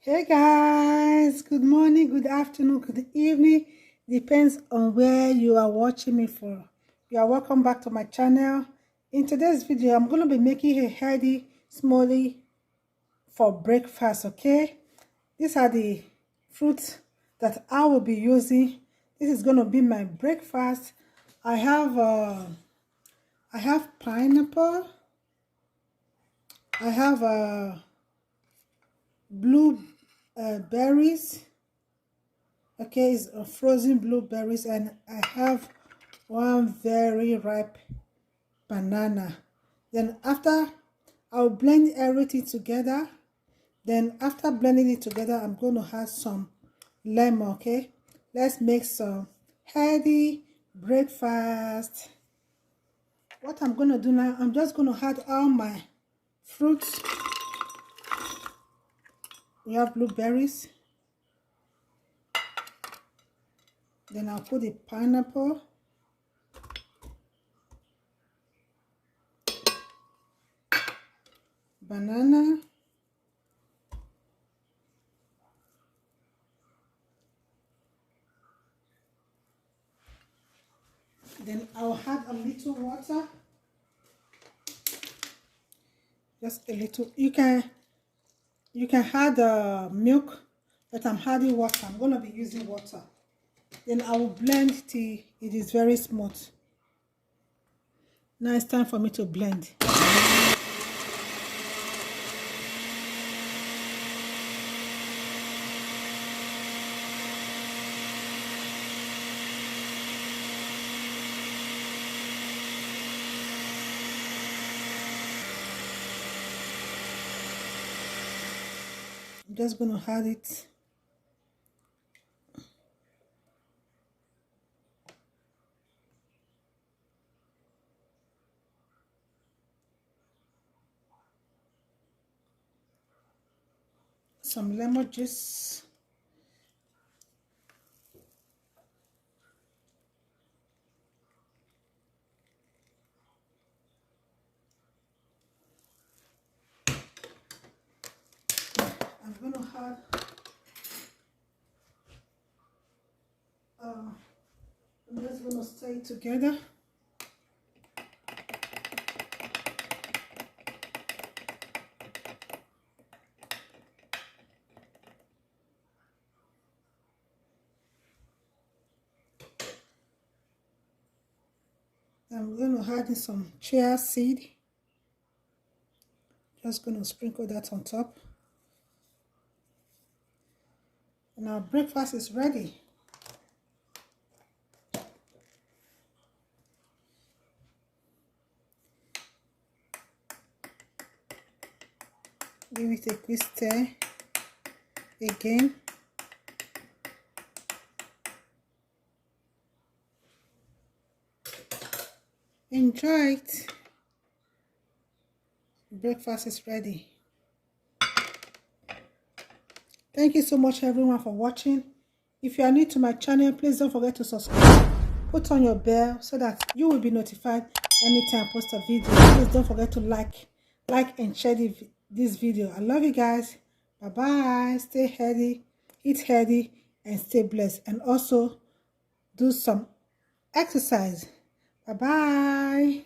Hey guys, good morning, good afternoon, good evening. Depends on where you are watching me from. You are welcome back to my channel. In today's video, I'm going to be making a healthy smoothie for breakfast, okay? These are the fruits that I will be using. This is going to be my breakfast. I have pineapple. I have blue berries. Okay, it's frozen blueberries, and I have one very ripe banana. Then after, I'll blend everything together. Then after blending it together, I'm going to add some lemon. Okay, let's make some healthy breakfast. What I'm going to do now, I'm just going to add all my fruits. We have blueberries. Then I'll put the pineapple. Banana. Then I'll add a little water. Just a little. You can add milk, but I'm adding water. I'm going to be using water. Then I will blend till it is very smooth. Now it's time for me to blend. I'm just going to add it. Some lemon juice. I'm going to add I'm just going to stir it together. I'm going to add in some chia seed. Just going to sprinkle that on top. And our breakfast is ready. Give it a quick stir again. Enjoy it. Breakfast is ready. Thank you so much everyone for watching. If you are new to my channel, please don't forget to subscribe. Put on your bell so that you will be notified anytime I post a video. Please don't forget to like and share this video. I love you guys. Bye bye. Stay healthy, eat healthy, and stay blessed. And also do some exercise. Bye bye.